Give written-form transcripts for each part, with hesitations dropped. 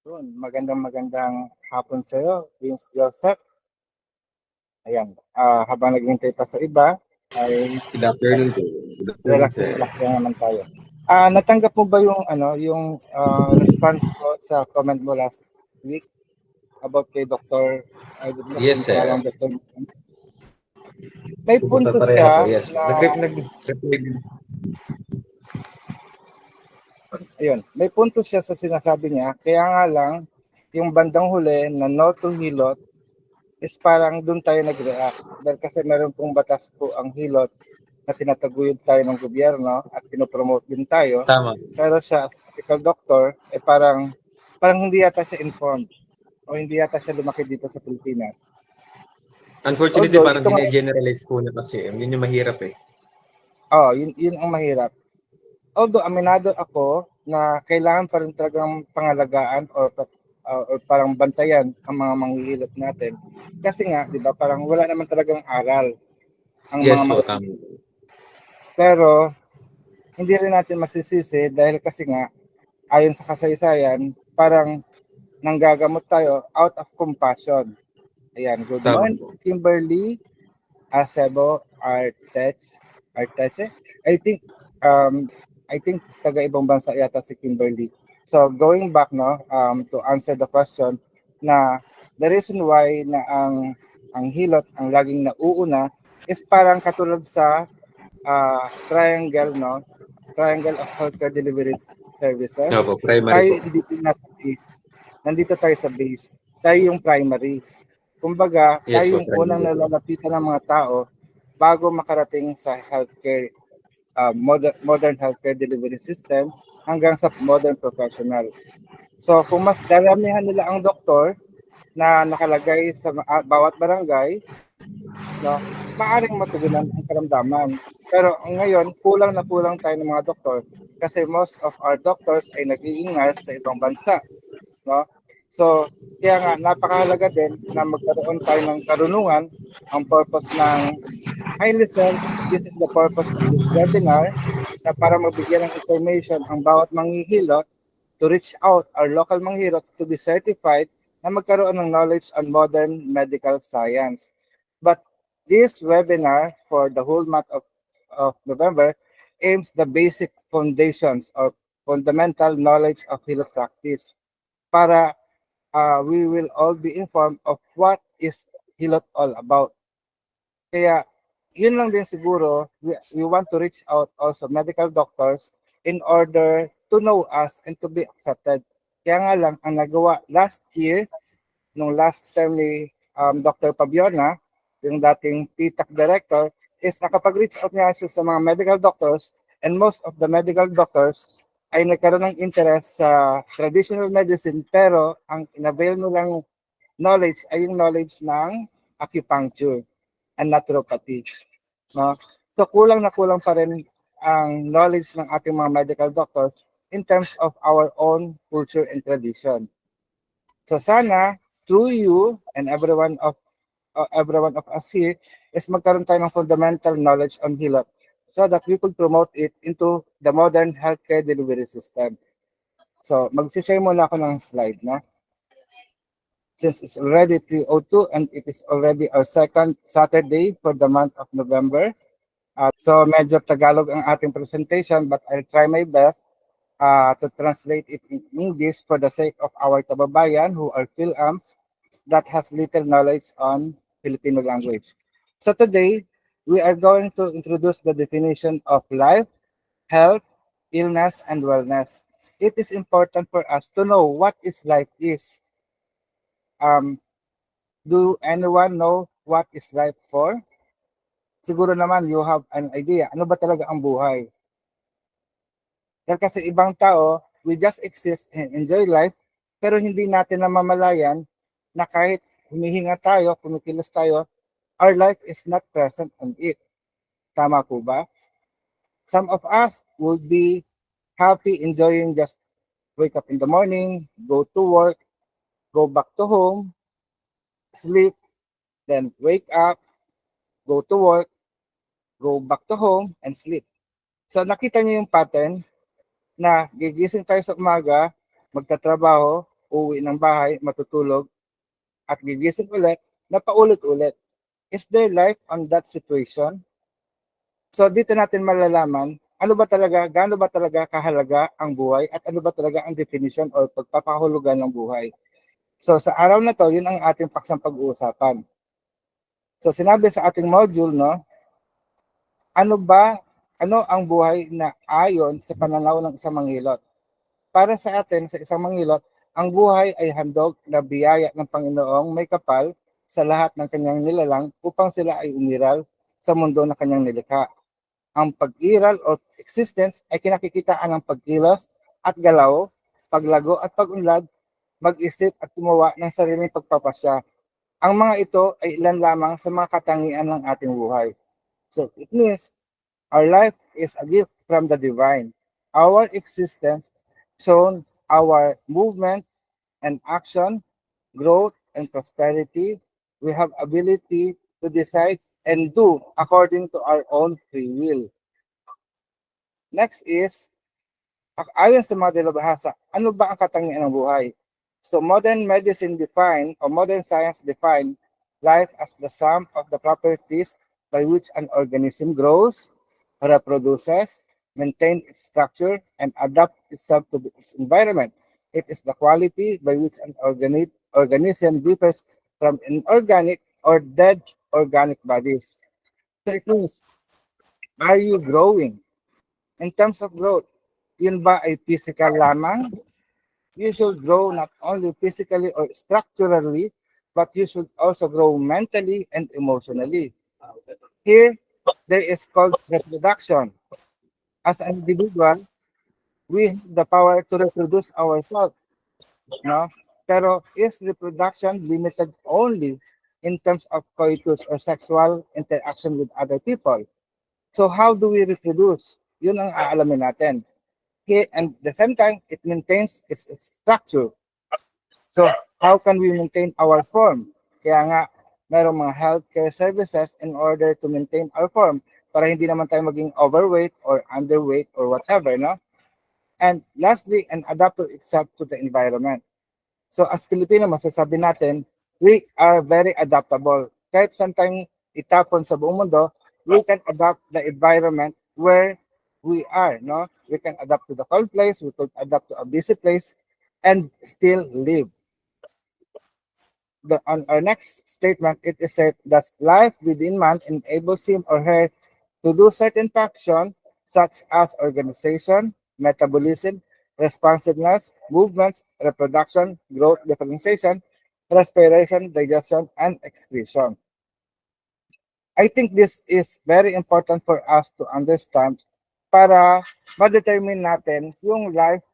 Yun, magandang hapon sa iyo, Vince Joseph. Ayan, habang naghihintay pa sa iba, ay Good afternoon po. Good afternoon, relax sir. relax lang naman tayo. Natanggap mo ba yung response ko sa comment mo last week about kay Dr. I don't know Yes, kung sir. pangalan Dr. May punto Pareha po, siya yes. na Nag-reply din. ayun, may punto siya sa sinasabi niya. Kaya nga lang yung bandang huli na no to hilot is parang doon tayo nag-react. Dahil kasi meron pong batas po ang hilot na tinataguyod tayo ng gobyerno at pinopromote din tayo. Tama. Pero siya as medical doctor, parang hindi yata siya informed o hindi yata siya lumaki dito sa Pilipinas. Unfortunately, Although parang ito nga, gine-generalize ko na kasi. Yun yung mahirap eh. yun ang mahirap. Although aminado ako na kailangan pa rin talagang pangalagaan or parang bantayan ang mga manghihilot natin. Kasi nga, di ba, parang wala naman talagang aral ang mga Yes po, tama. manghihilot. Pero hindi rin natin masisisi dahil kasi nga ayon sa kasaysayan, parang nanggagamot tayo out of compassion. Ayan, good Tama morning, po. Kimberly Acebo Arteche. I think um I think taga ibang bansa yata si Kimberly. So going back to answer the question na the reason why na ang hilot ang laging nauuna is parang katulad sa triangle, no? Triangle of Healthcare Delivery Services. Opo, primary Tayo po. hindi nasa base. Nandito tayo sa base. Tayo yung primary. Kumbaga, tayo Yes po, yung unang primary po. nalalapitan ng mga tao bago makarating sa healthcare, modern healthcare delivery system hanggang sa modern professional. So, kung mas daramihan nila ang doktor na nakalagay sa bawat barangay, no, maaring matugunan ang karamdaman. Pero ngayon, kulang na kulang tayo ng mga doktor kasi most of our doctors ay nag-iingal sa ibang bansa, no? So, kaya nga napakahalaga din na magkaroon tayo ng karunungan. Ang purpose ng Hi listen, this is the purpose of this webinar na para magbigyan ng information ang bawat manghihilot to reach out our local manghihilot to be certified na magkaroon ng knowledge on modern medical science. But this webinar for the whole month of November aims the basic foundations or fundamental knowledge of hilot practice para we will all be informed of what is hilot all about. Kaya yun lang din siguro, we want to reach out also medical doctors in order to know us and to be accepted. Kaya nga lang, ang nagawa last year, nung last term ni Dr. Pabiona, yung dating PTAC director, is nakapag-reach out niya siya sa mga medical doctors and most of the medical doctors ay nagkaroon ng interest sa traditional medicine pero ang inavail mo lang knowledge ay yung knowledge ng acupuncture and naturopathy. No? So kulang na kulang pa rin ang knowledge ng ating mga medical doctors in terms of our own culture and tradition. So sana through you and everyone of us here is magkaroon tayo ng fundamental knowledge on hilot so that we could promote it into the modern healthcare delivery system. So mag-share muna ako ng slide na. Since it's already 3:02 and it is already our second Saturday for the month of November. So medyo Tagalog ang ating presentation but I'll try my best to translate it in English for the sake of our kababayan who are PhilAms that has little knowledge on Filipino language. So today, we are going to introduce the definition of life, health, illness, and wellness. It is important for us to know what is life is. Um, do anyone know what is life for? Siguro naman you have an idea. Ano ba talaga ang buhay? Dahil kasi ibang tao, we just exist and enjoy life, pero hindi natin namamalayan na kahit humihinga tayo, kumikilos tayo, our life is not present on it. Tama po ba? Some of us would be happy enjoying just wake up in the morning, go to work, go back to home, sleep, then wake up, go to work, go back to home, and sleep. So nakita niyo yung pattern na gigising tayo sa umaga, magtatrabaho, uwi ng bahay, matutulog, at gigising ulit na paulit-ulit. Is there life on that situation? So dito natin malalaman ano ba talaga, gaano ba talaga kahalaga ang buhay at ano ba talaga ang definition or pagpapahulugan ng buhay. So sa araw na to, yun ang ating paksang pag-uusapan. So sinabi sa ating module, no, ano ang buhay na ayon sa pananaw ng isang manghilot? Para sa atin, sa isang manghilot, ang buhay ay handog na biyaya ng Panginoong may kapal sa lahat ng kanyang nilalang upang sila ay umiral sa mundo na kanyang nilikha. Ang pag-iral o existence ay kinakikitaan ng pagkilos at galaw, paglago at pag-unlad, mag-isip at gumawa ng sariling pagpapasya. Ang mga ito ay ilan lamang sa mga katangian ng ating buhay. So it means our life is a gift from the divine. Our existence shown our movement and action, growth and prosperity. We have ability to decide and do according to our own free will. Next is, ayon sa mga dalubhasa, ano ba ang katangian ng buhay? So modern medicine define or modern science define life as the sum of the properties by which an organism grows, reproduces, maintains its structure, and adapts itself to its environment. It is the quality by which an organism differs from inorganic or dead organic bodies. So it means, are you growing? In terms of growth, yun ba ay physical lamang? You should grow not only physically or structurally, but you should also grow mentally and emotionally. Here, there is called reproduction. As an individual, we have the power to reproduce ourselves. No? Pero is reproduction limited only in terms of coitus or sexual interaction with other people? So how do we reproduce? Yun ang aalamin natin. Okay, and at the same time, it maintains its structure. So how can we maintain our form? Kaya nga, mayroong mga healthcare services in order to maintain our form para hindi naman tayo maging overweight or underweight or whatever, no? And lastly, and adapt to itself to the environment. So as Filipino, masasabi natin, we are very adaptable. Kahit saan tayong itapon sa buong mundo, we can adapt the environment where we are, no? We can adapt to the cold place, we could adapt to a busy place, and still live. On our next statement, it is said, thus life within man enables him or her to do certain function such as organization, metabolism, responsiveness, movements, reproduction, growth, differentiation, respiration, digestion, and excretion. I think this is very important for us to understand para ma-determine natin yung life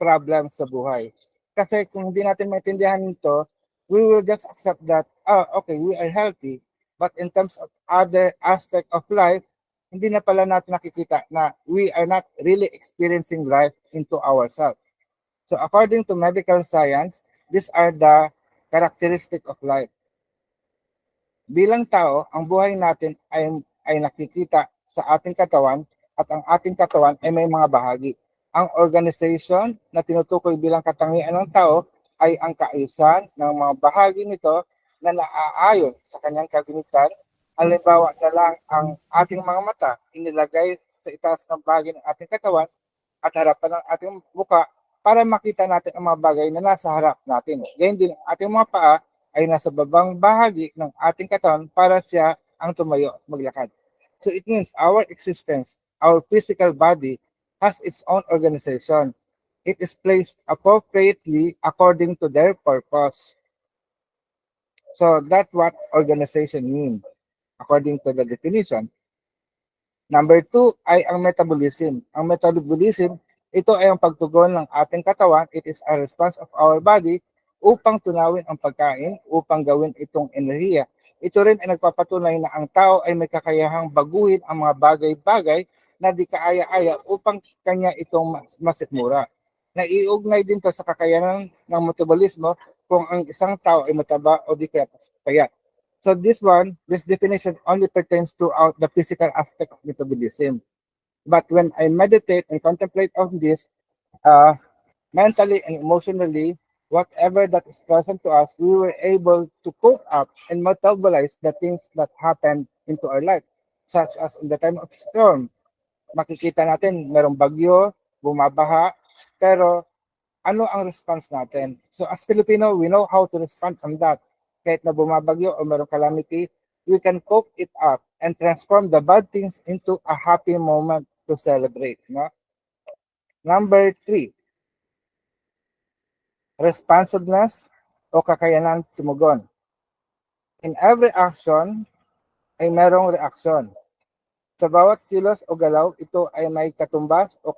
problems sa buhay. Kasi kung hindi natin maintindihan ito, we will just accept that, okay, we are healthy, but in terms of other aspect of life, hindi na pala natin nakikita na we are not really experiencing life into ourselves. So according to medical science, these are the characteristic of life. Bilang tao, ang buhay natin ay nakikita sa ating katawan at ang ating katawan ay may mga bahagi. Ang organization na tinutukoy bilang katangian ng tao ay ang kaayusan ng mga bahagi nito na naaayon sa kanyang kagamitan. Halimbawa na lang ang ating mga mata inilagay sa itaas ng bahagi ng ating katawan at harapan ng ating muka para makita natin ang mga bagay na nasa harap natin. Ganyan din ang ating mga paa ay nasa babang bahagi ng ating katawan para siya ang tumayo at maglakad. So it means our existence, our physical body has its own organization. It is placed appropriately according to their purpose. So that's what organization means, according to the definition. Number 2 ay ang metabolism. Ang metabolism, ito ay ang pagtugon ng ating katawan. It is a response of our body upang tunawin ang pagkain, upang gawin itong enerhiya. Ito rin ay nagpapatunay na ang tao ay may kakayahang baguhin ang mga bagay-bagay na di kaaya-aya upang kanya itong masikmura. Naiugnay din to sa kakayanan ng metabolismo kung ang isang tao ay mataba o di kaya payat. So this definition only pertains throughout the physical aspect of metabolism. But when I meditate and contemplate on this, mentally and emotionally, whatever that is present to us, we were able to cope up and metabolize the things that happened into our life. Such as in the time of storm, makikita natin merong bagyo, bumabaha, pero ano ang response natin? So as Filipino, we know how to respond from that. Kahit na bumabagyo o merong calamity, we can cope it up and transform the bad things into a happy moment to celebrate. No? Number 3, responsiveness o kakayanan tumugon. In every action ay merong reaksyon. Sa bawat kilos o galaw, ito ay may katumbas o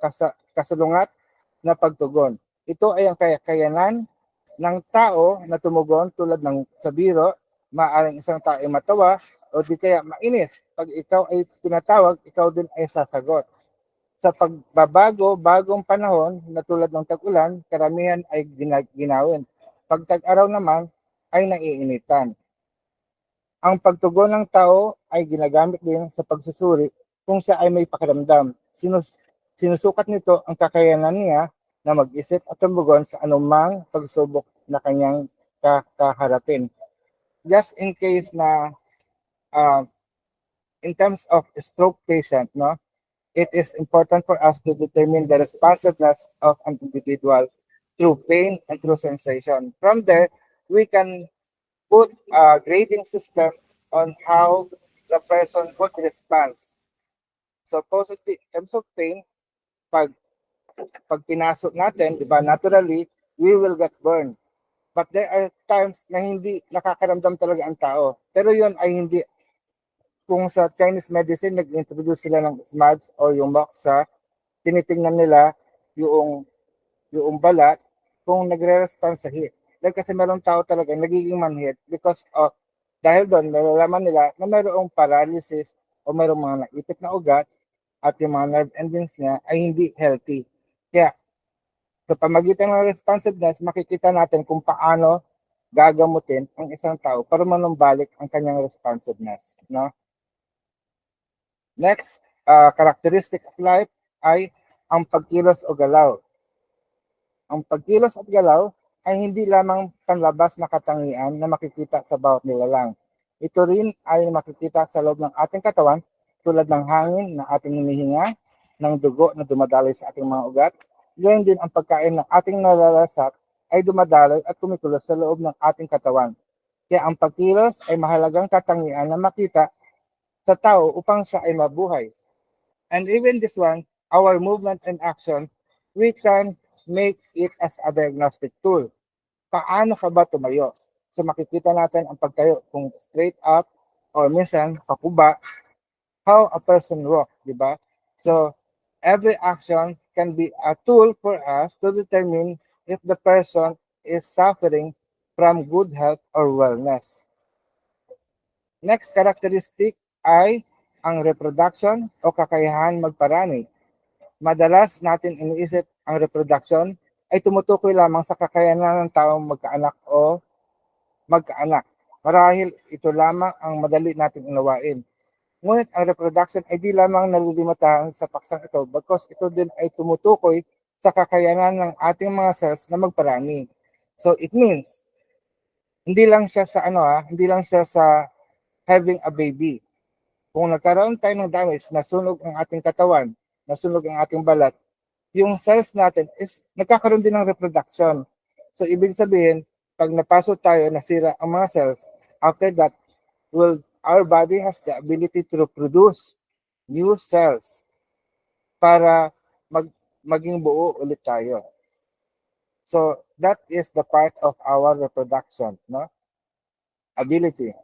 kasalungat na pagtugon. Ito ay ang kakayanan ng tao na tumugon tulad ng sa biro, maaaring isang tao ay matawa o di kaya mainis. Pag ikaw ay tinatawag, ikaw din ay sasagot. Sa pagbabago, bagong panahon na tulad ng tag-ulan, karamihan ay ginawin. Pag tag-araw naman ay naiinitan. Ang pagtugon ng tao ay ginagamit din sa pagsusuri kung siya ay may pakiramdam. Sinusukat nito ang kakayanan niya na mag-isip at tumugon sa anumang pagsubok na kanyang kakaharapin. Just in case na in terms of stroke patient, no, it is important for us to determine the responsiveness of an individual through pain and through sensation. From there, we can put a grading system on how the person would respond. So positive in terms of pain, pag pinasok natin, di ba, naturally, we will get burned. But there are times na hindi nakakaramdam talaga ang tao. Pero yun ay hindi, kung sa Chinese medicine, nag-introduce sila ng smudge o yung moxa, tinitingnan nila yung balat kung nagre-respond sa heat. Dahil kasi meron tao talaga nagiging manhid because of, dahil doon, nalalaman nila na mayroong paralysis o mayroong mga naipit na ugat at yung mga nerve endings niya ay hindi healthy. Kaya, sa pamagitan ng responsiveness, makikita natin kung paano gagamutin ang isang tao para manumbalik ang kanyang responsiveness. No? Next, characteristic of life ay ang pagkilos o galaw. Ang pagkilos at galaw ay hindi lamang panlabas na katangian na makikita sa bawat nilalang. Ito rin ay makikita sa loob ng ating katawan tulad ng hangin na ating hinihinga, ng dugo na dumadaloy sa ating mga ugat. Gayon din ang pagkain ng ating nalalasak ay dumadaloy at kumikilos sa loob ng ating katawan. Kaya ang pagkilos ay mahalagang katangian na makita sa tao upang siya ay mabuhay. And even this one, our movement and action, we can make it as a diagnostic tool. Paano ka ba tumayo? So makikita natin ang pagtayo kung straight up or minsan pakuba, how a person walk, di ba? So every action can be a tool for us to determine if the person is suffering from good health or wellness. Next characteristic ay ang reproduction o kakayahan magparami. Madalas natin iniisip ang reproduction ay tumutukoy lamang sa kakayanan ng taong magkaanak o magkaanak. Marahil ito lamang ang madali nating unawain. Ngunit ang reproduction ay di lamang nalilimitahan sa paksang ito because ito din ay tumutukoy sa kakayanan ng ating mga cells na magparami. So it means hindi lang siya sa having a baby. Kung nagkaroon tayo ng damage, nasunog ang ating katawan, nasunog ang ating balat, yung cells natin is nagkakaroon din ng reproduction. So ibig sabihin, pag napasok tayo, nasira ang mga cells, after that, our body has the ability to produce new cells para maging buo ulit tayo. So that is the part of our reproduction, no? Ability.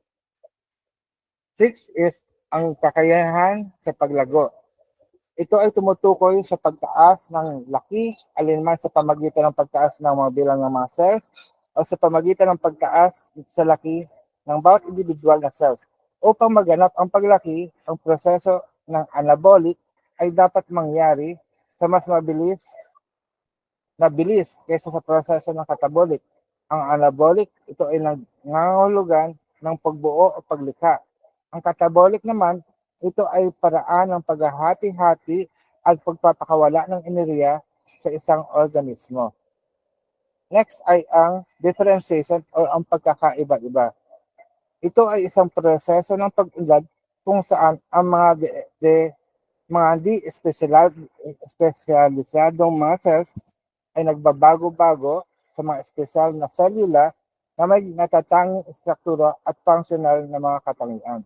6 is ang kakayahan sa paglago. Ito ay tumutukoy sa pagtaas ng laki, alinman sa pamagitan ng pagtaas ng mga bilang ng mga cells o sa pamagitan ng pagtaas sa laki ng bawat individual na cells. Upang maganap ang paglaki, ang proseso ng anabolic ay dapat mangyari sa mas mabilis kaysa sa proseso ng catabolic. Ang anabolic, ito ay nangangahulugan ng pagbuo o paglikha. Ang catabolic naman, ito ay paraan ng paghahati-hati at pagpapakawala ng enerhiya sa isang organismo. Next ay ang differentiation o ang pagkakaiba-iba. Ito ay isang proseso ng pag-unlad kung saan ang mga espesyalisadong mga cells ay nagbabago-bago sa mga espesyal na selula na may natatanging struktura at functional na mga katangian.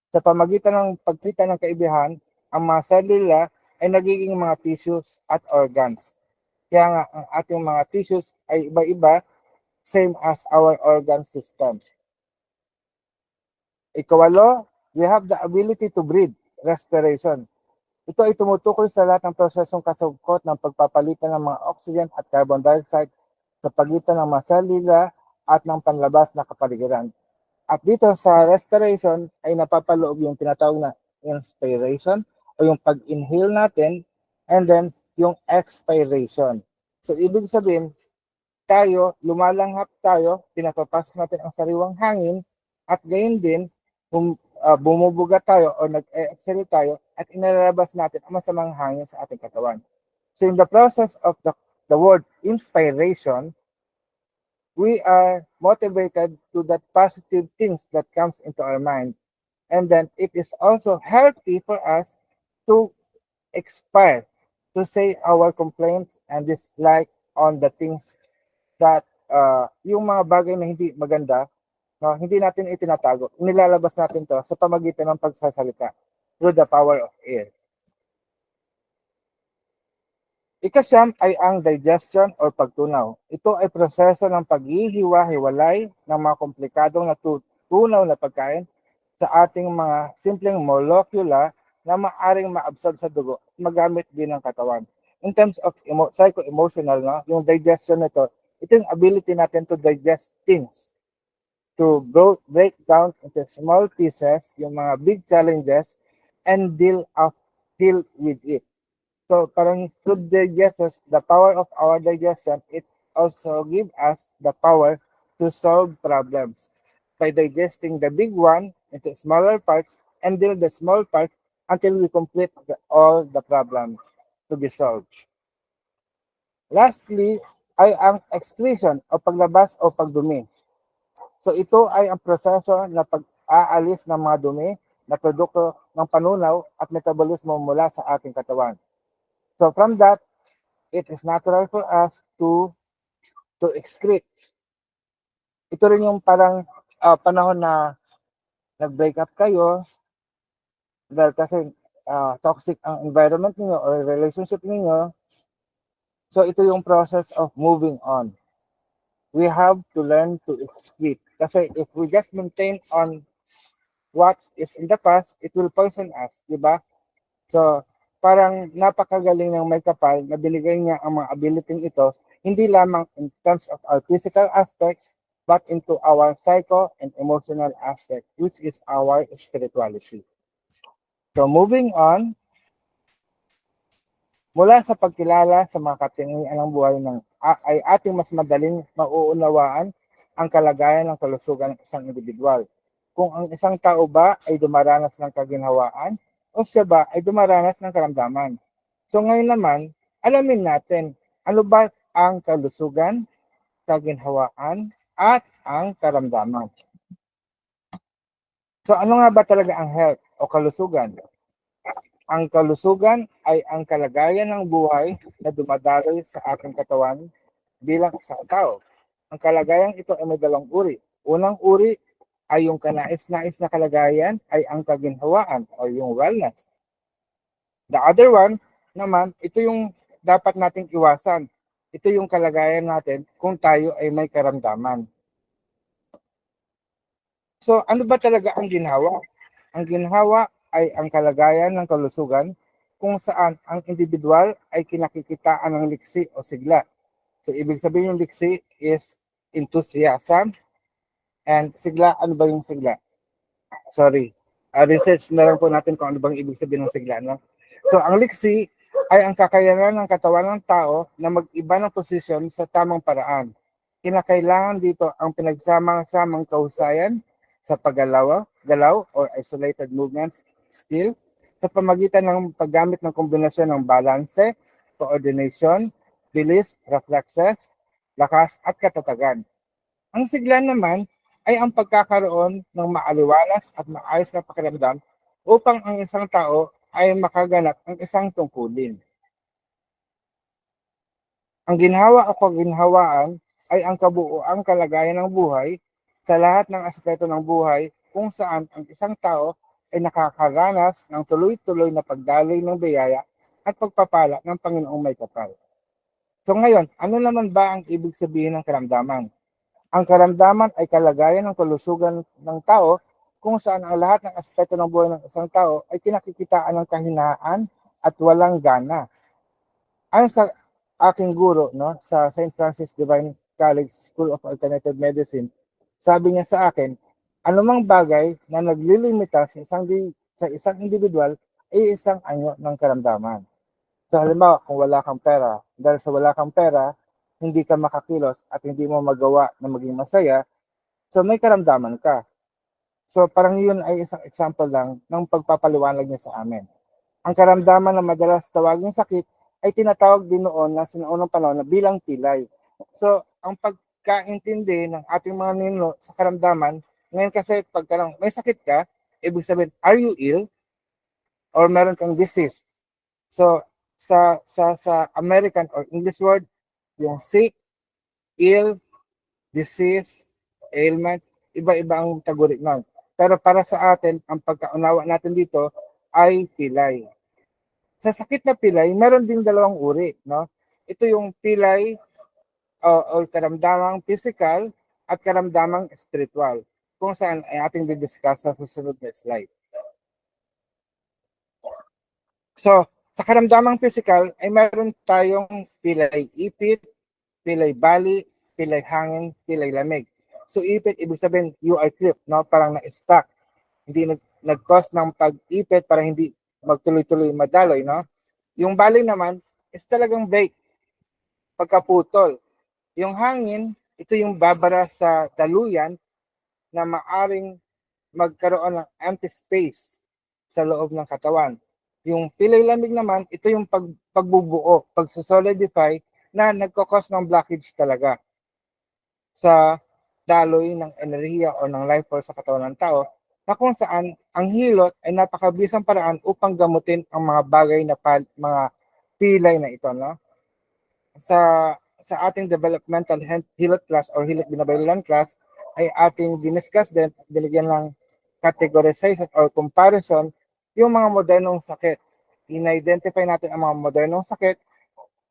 Sa pamagitan ng pagkita ng kaibahan, ang mga selula ay nagiging mga tissues at organs. Kaya nga ang ating mga tissues ay iba-iba, same as our organ systems. Ikawalo, we have the ability to breathe, respiration. Ito ay tumutukoy sa lahat ng prosesong kasangkot ng pagpapalitan ng mga oxygen at carbon dioxide sa pagitan ng mga selula at ng panlabas na kapaligiran. At dito sa respiration ay napapaloob yung tinatawag na inspiration o yung pag-inhale natin, and then yung expiration. So ibig sabihin, tayo, lumalanghap tayo, pinapapasok natin ang sariwang hangin, at gayon din, bumubuga tayo o nag-exhale tayo at inalabas natin ang masamang hangin sa ating katawan. So in the process of the word inspiration, we are motivated to that positive things that comes into our mind. And then it is also healthy for us to expire, to say our complaints and dislike on the things that yung mga bagay na hindi maganda, no, hindi natin itinatago. Nilalabas natin to sa pamagitan ng pagsasalita through the power of air. Ikasyam ay ang digestion or pagtunaw. Ito ay proseso ng paghihiwa-hiwalay ng mga komplikadong natutunaw na pagkain sa ating mga simpleng molekula na maaring maabsorb sa dugo at magamit din ng katawan. In terms of psycho-emotional, no, yung digestion nito, ito yung ability natin to digest things, to break down into small pieces, yung mga big challenges, and deal with it. So parang through digestion, the power of our digestion, it also gives us the power to solve problems by digesting the big one into smaller parts and deal the small parts until we complete all the problem to be solved. Lastly, ay ang excretion o paglabas o pagdumi. So ito ay ang proseso na pag-aalis ng mga dumi na produkto ng panunaw at metabolismo mula sa ating katawan. So from that, it is natural for us to excrete. Ito rin yung parang panahon na nag-break up kayo dahil kasi toxic ang environment niyo or relationship niyo. So ito yung process of moving on. We have to learn to excrete. Kasi if we just maintain on what is in the past, it will poison us, di ba? So parang napakagaling ng may kapal na binigay niya ang mga ability ito, hindi lamang in terms of our physical aspect, but into our psycho and emotional aspect, which is our spirituality. So moving on, mula sa pagkilala sa mga katingian ng buhay ay ating mas madaling mauunawaan ang kalagayan ng kalusugan ng isang individual. Kung ang isang tao ba ay dumaranas ng kaginhawaan o siya ba ay dumaranas ng karamdaman. So ngayon naman, alamin natin ano ba ang kalusugan, kaginhawaan, at ang karamdaman. So ano nga ba talaga ang health o kalusugan? Ang kalusugan ay ang kalagayan ng buhay na dumadaloy sa ating katawan bilang isang tao. Ang kalagayang ito ay may dalawang uri. Unang uri ay yung kanais-nais na kalagayan ay ang kaginhawaan o yung wellness. The other one naman, ito yung dapat nating iwasan. Ito yung kalagayan natin kung tayo ay may karamdaman. So ano ba talaga ang ginhawa? Ang ginhawa ay ang kalagayan ng kalusugan kung saan ang individual ay kinakikitaan ng liksi o sigla. So ibig sabihin yung liksi is enthusiasm, and sigla, ano ba yung sigla? Sorry, research na lang po natin kung ano bang ibig sabihin ng sigla. No? So ang liksi ay ang kakayanan ng katawan ng tao na mag-iba ng posisyon sa tamang paraan. Kinakailangan dito ang pinagsama-samang kahusayan sa paggalaw or isolated movements skill sa pamagitan ng paggamit ng kombinasyon ng balance, coordination, bilis, reflexes, lakas at katatagan. Ang sigla naman ay ang pagkakaroon ng maaliwalas at maayos na pakiramdam upang ang isang tao ay makaganap ng isang tungkulin. Ang ginhawa o kaginhawaan ay ang kabuuang kalagayan ng buhay sa lahat ng aspeto ng buhay kung saan ang isang tao ay nakakaranas ng tuloy-tuloy na pagdaloy ng biyaya at pagpapala ng Panginoong May Kapal. So ngayon, ano naman ba ang ibig sabihin ng karamdaman? Ang karamdaman ay kalagayan ng kalusugan ng tao kung saan ang lahat ng aspeto ng buhay ng isang tao ay pinakikitaan ng kahinaan at walang gana. Ayon sa aking guro, no, sa St. Francis Divine College School of Alternative Medicine, sabi niya sa akin, anumang bagay na naglilimita sa isang individual ay isang anyo ng karamdaman. So halimbawa, kung wala kang pera, dahil sa wala kang pera, hindi ka makakilos at hindi mo magawa na maging masaya, so may karamdaman ka. So parang yun ay isang example lang ng pagpapaliwanag niya sa amin. Ang karamdaman na madalas tawaging sakit ay tinatawag din noon na sinaunang panahon na bilang pilay. So ang pagkaintindi ng ating mga ninuno sa karamdaman, ngayon kasi pagtanong, may sakit ka, ibig sabihin, are you ill? Or meron kang disease? So sa American or English word, yung sick, ill, disease, ailment, iba-iba ang taguri nun. Pero para sa atin, ang pagkaunawa natin dito ay pilay. Sa sakit na pilay, meron din dalawang uri, no? Ito yung pilay o karamdamang physical at karamdamang spiritual, kung saan ay ating didiscuss sa susunod na slide. So, sa karamdamang physical ay meron tayong pilay ipit, pilay bali, pilay hangin, pilay lamig. So ipit, ibig sabihin you are clipped, no? Parang na-stuck. Hindi nag-cause ng pag-ipit para hindi magtuloy-tuloy madaloy, no? Yung bali naman is talagang break, pagkaputol. Yung hangin, ito yung babara sa daluyan na maaring magkaroon ng empty space sa loob ng katawan. Yung pilay lamig naman, ito yung pagbubuo, pagsosolidify na nagkakos ng blockage talaga sa daloy ng enerhiya o ng life force sa katawan ng tao, na kung saan ang hilot ay napakabisang paraan upang gamutin ang mga bagay na mga pilay na ito, no? Sa ating developmental hilot class or hilot binabaylan class ay ating diniscuss din at binigyan ng categorization or comparison yung mga modernong sakit. In-identify natin ang mga modernong sakit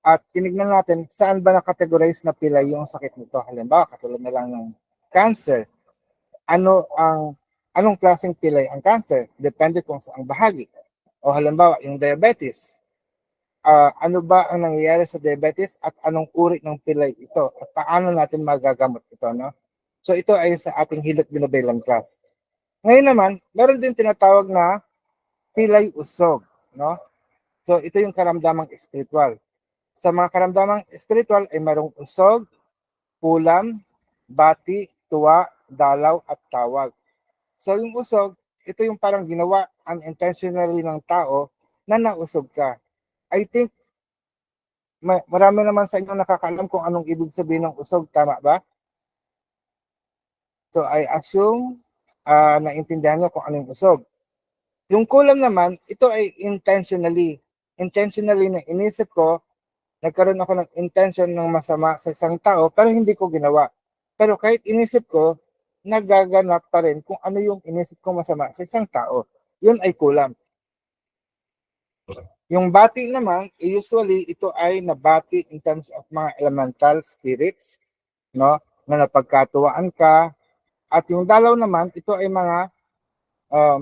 at tinignan natin saan ba na-categorize na pilay yung sakit nito. Halimbawa, katulad na lang ng cancer. Anong klaseng pilay ang cancer? Depende kung saang bahagi. O halimbawa, yung diabetes. Ano ba ang nangyayari sa diabetes at anong uri ng pilay ito? At paano natin magagamot ito, no? So ito ay sa ating hilot binabaylan class. Ngayon naman, meron din tinatawag na pilay usog, no? So ito yung karamdamang spiritual. Sa mga karamdamang spiritual ay mayroong usog, kulam, bati, tuwa, dalaw, at tawag. So yung usog, ito yung parang ginawa unintentionally ng tao na nausog ka. I think marami naman sa inyo nakakaalam kung anong ibig sabihin ng usog, tama ba? So I assume naintindihan nyo kung anong usog. Yung kulam naman, ito ay intentionally na inisip ko, nagkaroon ako ng intention ng masama sa isang tao pero hindi ko ginawa. Pero kahit inisip ko, nagaganap pa rin kung ano yung inisip ko masama sa isang tao. Yun ay kulam. Yung bati naman, usually ito ay nabati in terms of mga elemental spirits, no? Na napagkatuwaan ka. At yung dalaw naman, ito ay mga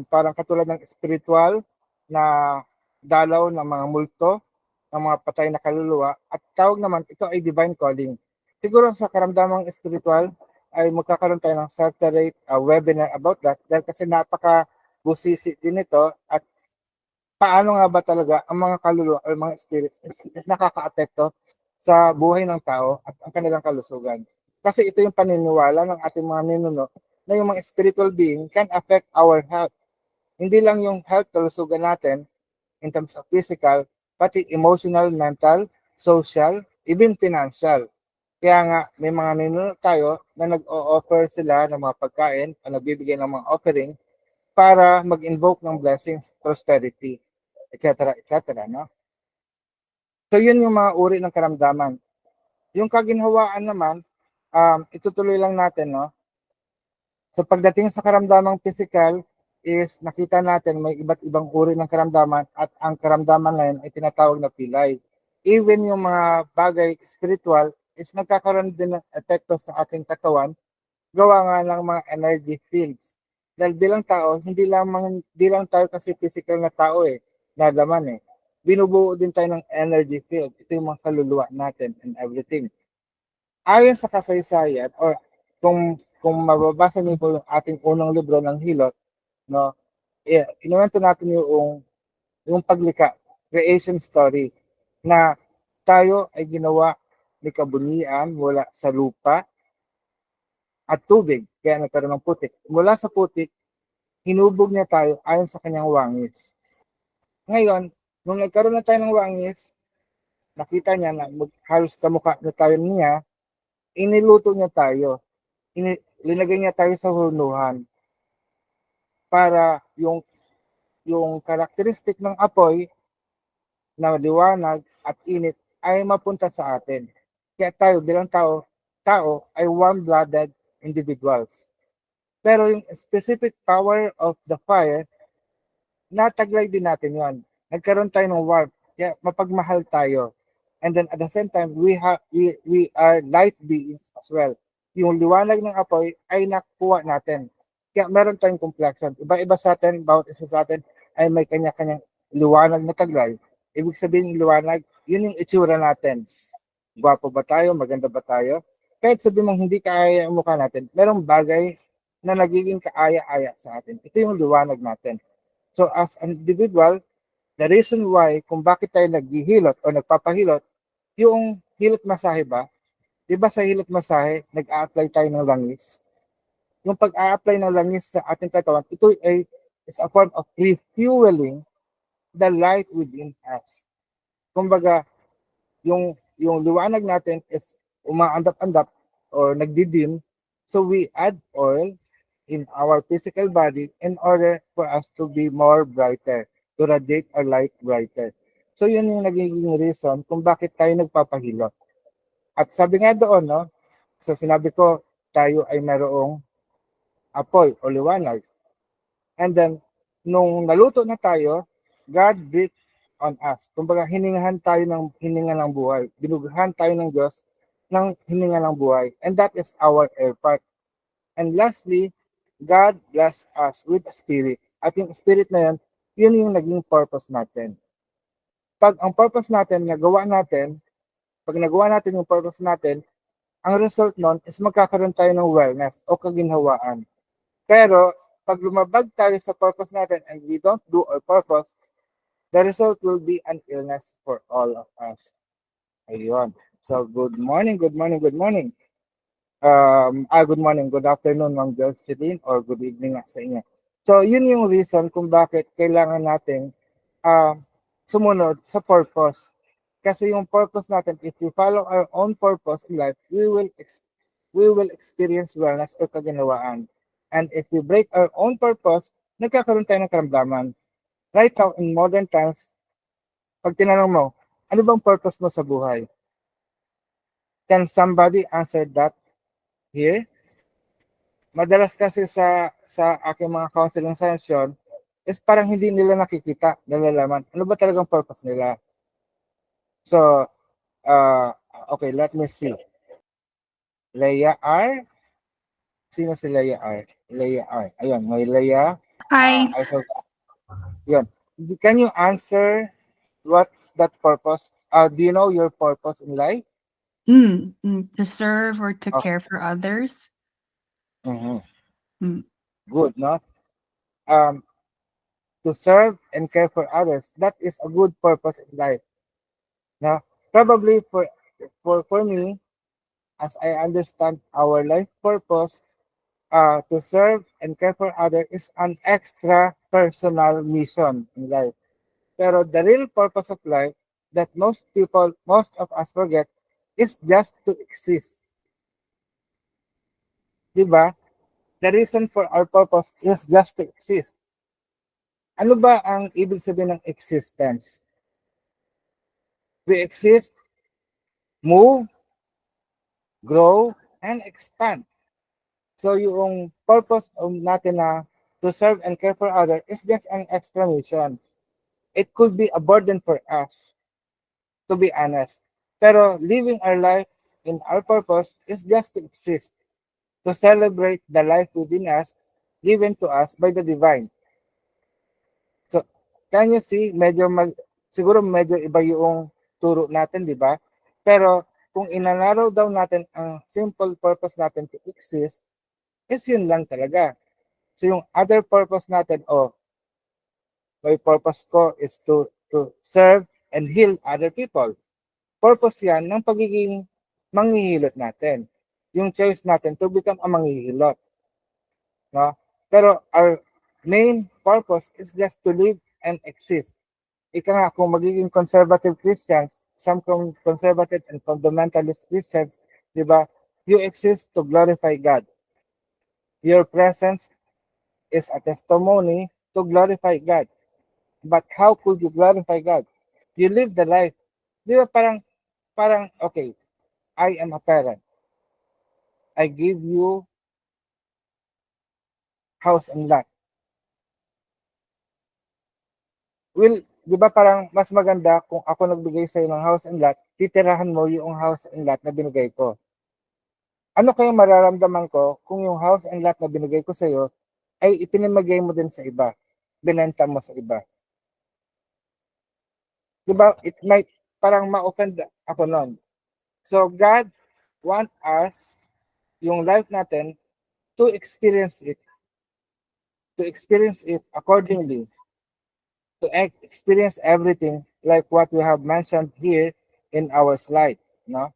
parang katulad ng spiritual na dalaw ng mga multo, ng mga patay na kaluluwa. At tawag naman, ito ay divine calling. Siguro sa karamdamang spiritual ay magkakaroon tayo ng separate webinar about that dahil kasi napaka-busisi din ito at paano nga ba talaga ang mga kaluluwa o mga spirits is nakaka-apekto sa buhay ng tao at ang kanilang kalusugan. Kasi ito yung paniniwala ng ating mga ninuno na yung mga spiritual being can affect our health. Hindi lang yung health kalusugan natin in terms of physical, pati emotional, mental, social, even financial. Kaya nga, may mga ninuno tayo na nag-o-offer sila ng mga pagkain o nagbibigay ng mga offering para mag-invoke ng blessings, prosperity, etc. etc. No? So yun yung mga uri ng karamdaman. Yung kaginhawaan naman, itutuloy lang natin, no? So pagdating sa karamdamang physical is nakita natin may iba't ibang uri ng karamdaman at ang karamdaman na yun ay tinatawag na pilay. Even yung mga bagay spiritual is nagkakaroon din ng epekto sa ating katawan gawa nga ng mga energy fields. Dahil bilang tao, hindi lang tayo kasi physical na tao na laman Binubuo din tayo ng energy field. Ito yung mga kaluluwa natin and everything. Ayon sa kasaysayan or kung mababasa niyo po yung ating unang libro ng Hilot, no, inuwento natin yung paglikha, creation story, na tayo ay ginawa ni kabunian mula sa lupa at tubig, kaya nagkaroon ng putik. Mula sa putik, hinubog niya tayo ayon sa kanyang wangis. Ngayon, nung nagkaroon na tayo ng wangis, nakita niya na halos kamukha na tayo niya, iniluto niya tayo. Linagay niya tayo sa hurnuhan para yung karakteristik ng apoy na liwanag at init ay mapunta sa atin. Kaya tayo bilang tao ay warm-blooded individuals. Pero yung specific power of the fire, nataglay din natin yon. Nagkaroon tayo ng warmth, kaya mapagmahal tayo. And then at the same time, we are light beings as well. Yung liwanag ng apoy ay nakuha natin. Kaya meron tayong complexion. Iba-iba sa atin, bawat isa sa atin ay may kanya-kanyang liwanag na taglay. Ibig sabihin yung liwanag, yun yung itsura natin. Gwapo ba tayo? Maganda ba tayo? Kahit sabihin mong hindi kaaya ang mukha natin, merong bagay na nagiging kaaya-aya sa atin. Ito yung liwanag natin. So as an individual, the reason why kung bakit tayo naghihilot o nagpapahilot, yung hilot masahe ba, di ba sa hilot masahe, nag-a-apply tayo ng langis? Yung pag-a-apply ng langis sa ating katawan, ito is a form of refueling the light within us. Kumbaga, yung liwanag natin is umaandap-andap or nagdidim, so we add oil in our physical body in order for us to be more brighter, to radiate our light brighter. So yun yung naging reason kung bakit tayo nagpapahilot. At sabi nga doon, no, so sinabi ko, tayo ay mayroong apoy o liwanag. And then, nung naluto na tayo, God breathed on us. Kumbaga, hiningahan tayo ng hininga ng buhay. Binugahan tayo ng Diyos ng hininga ng buhay. And that is our air part. And lastly, God bless us with a spirit. At yung spirit na yan, yun yung naging purpose natin. Pag ang purpose natin, pag nagawa natin yung purpose natin, ang result nun is magkakaroon tayo ng wellness o kaginhawaan. Pero, pag lumabag tayo sa purpose natin and we don't do our purpose, the result will be an illness for all of us. Ayun. So, good morning. Good morning, good afternoon, Ma'am Jocelyn, or good evening nga sa inyo. So, yun yung reason kung bakit kailangan natin sumunod sa purpose. Kasi yung purpose natin, if we follow our own purpose in life, we will experience wellness or kaginawaan. And if we break our own purpose, nagkakaroon tayo ng karamdaman. Right now, in modern times, pag tinanong mo, ano bang purpose mo sa buhay? Can somebody answer that here? Madalas kasi sa aking mga counseling session, is parang hindi nila nakikita, nalalaman. Ano ba talagang purpose nila? So, okay, let me see. Leia R. Sino si Leia R? Leia R. Ayun, may Leia. Hi. I hope. Yun. Can you answer what's that purpose? Do you know your purpose in life? To serve or to Oh. care for others. Mm-hmm. Mm. Good, no? To serve and care for others, that is a good purpose in life. Now, probably for me, as I understand our life purpose, to serve and care for others is an extra personal mission in life. Pero the real purpose of life that most of us forget is just to exist. Diba? The reason for our purpose is just to exist. Ano ba ang ibig sabihin ng existence? We exist, move, grow, and expand. So yung purpose natin na to serve and care for others is just an extra mission. It could be a burden for us, to be honest. Pero living our life in our purpose is just to exist, to celebrate the life within us, given to us by the divine. So, can you see, siguro medyo iba yung turo natin, di ba? Pero kung inanaraw daw natin ang simple purpose natin to exist, is yun lang talaga. So yung other purpose natin, my purpose ko is to serve and heal other people. Purpose yan ng pagiging manghihilot natin. Yung choice natin to become a manghihilot. No? Pero our main purpose is just to live and exist. Ika nga, kung magiging conservative Christians, some conservative and fundamentalist Christians, di ba, you exist to glorify God. Your presence is a testimony to glorify God. But how could you glorify God? You live the life. Di ba parang, okay, I am a parent. I give you house and lot. Well, di ba parang mas maganda kung ako nagbigay sa'yo ng house and lot, titirahan mo yung house and lot na binigay ko. Ano kaya mararamdaman ko kung yung house and lot na binigay ko sa'yo ay ipinamigay mo din sa iba, binenta mo sa iba? Diba? It might parang ma-offend ako nun. So God want us, yung life natin, to experience it accordingly, to experience everything like what we have mentioned here in our slide, no?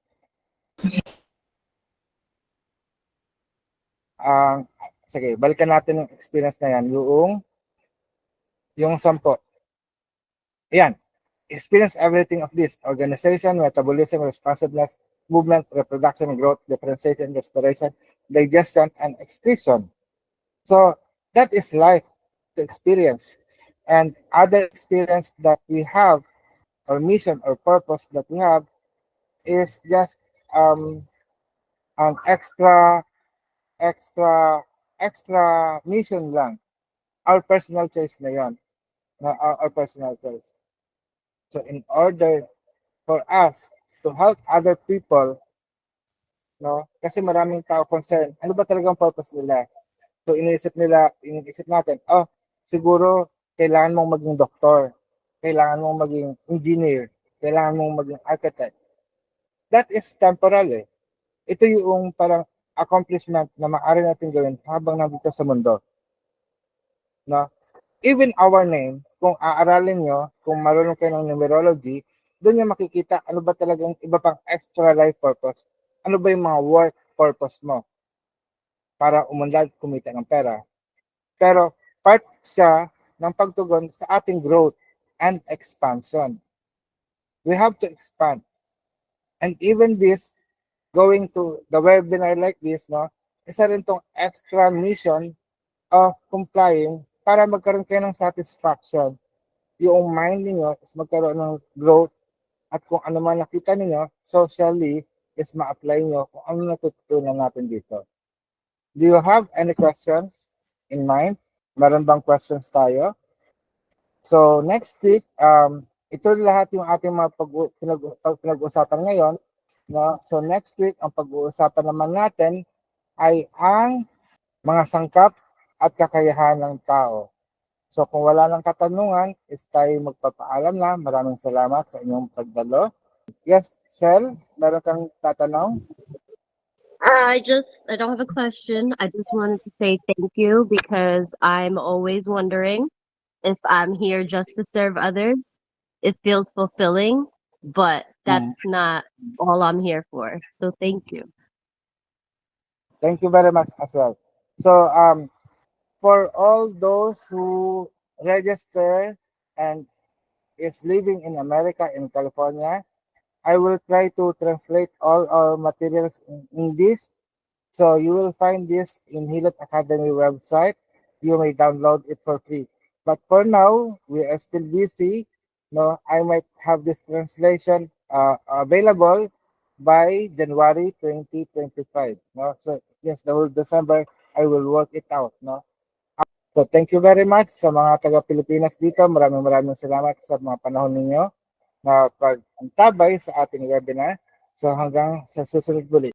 Sige, balikan natin yung experience na yan, yung 10. Ayan. Experience everything of this: organization, metabolism, responsiveness, movement, reproduction, growth, differentiation, respiration, digestion, and excretion. So that is life to experience. And other experience that we have, or mission or purpose that we have, is just an extra mission lang. Our personal choice na yon. Our personal choice. So in order for us to help other people, no? Kasi maraming tao concerned, ano ba talagang purpose nila? So iniisip natin, siguro kailangan mong maging doktor, kailangan mong maging engineer, kailangan mong maging architect. That is temporary. Ito yung parang accomplishment na maaari natin gawin habang nandito sa mundo. No? Even our name, kung aaralin nyo, kung marunong kayo ng numerology, doon nyo makikita ano ba talagang iba pang extra life purpose. Ano ba yung mga work purpose mo para umunlad, kumita ng pera. Pero part siya ng pagtugon sa ating growth and expansion. We have to expand. And even this, going to the webinar like this, no, isa rin tong extra mission of complying para magkaroon kayo ng satisfaction. Yung mind niyo is magkaroon ng growth, at kung ano man nakita niyo socially is ma-apply niyo kung ano natutunan natin dito. Do you have any questions in mind? Meron bang questions tayo? So next week, ito lahat yung ating mga pinag-uusapan ngayon. No? So next week, ang pag-uusapan naman natin ay ang mga sangkap at kakayahan ng tao. So kung wala ng katanungan, is tayo magpapaalam na. Maraming salamat sa inyong pagdalo. Yes, Shell, meron kang tatanong? I don't have a question. I just wanted to say thank you because I'm always wondering if I'm here just to serve others. It feels fulfilling, but that's not all I'm here for. So thank you. Thank you very much as well. So for all those who register and is living in America, in California, I will try to translate all our materials in English. So you will find this in Hilot Academy website. You may download it for free. But for now, we are still busy. No, I might have this translation available by January 2025. No, so yes, the whole December I will work it out. No, so thank you very much sa mga taga-Pilipinas dito. Maraming salamat sa mga panahon ninyo na pag-antabay sa ating webinar. So hanggang sa susunod muli.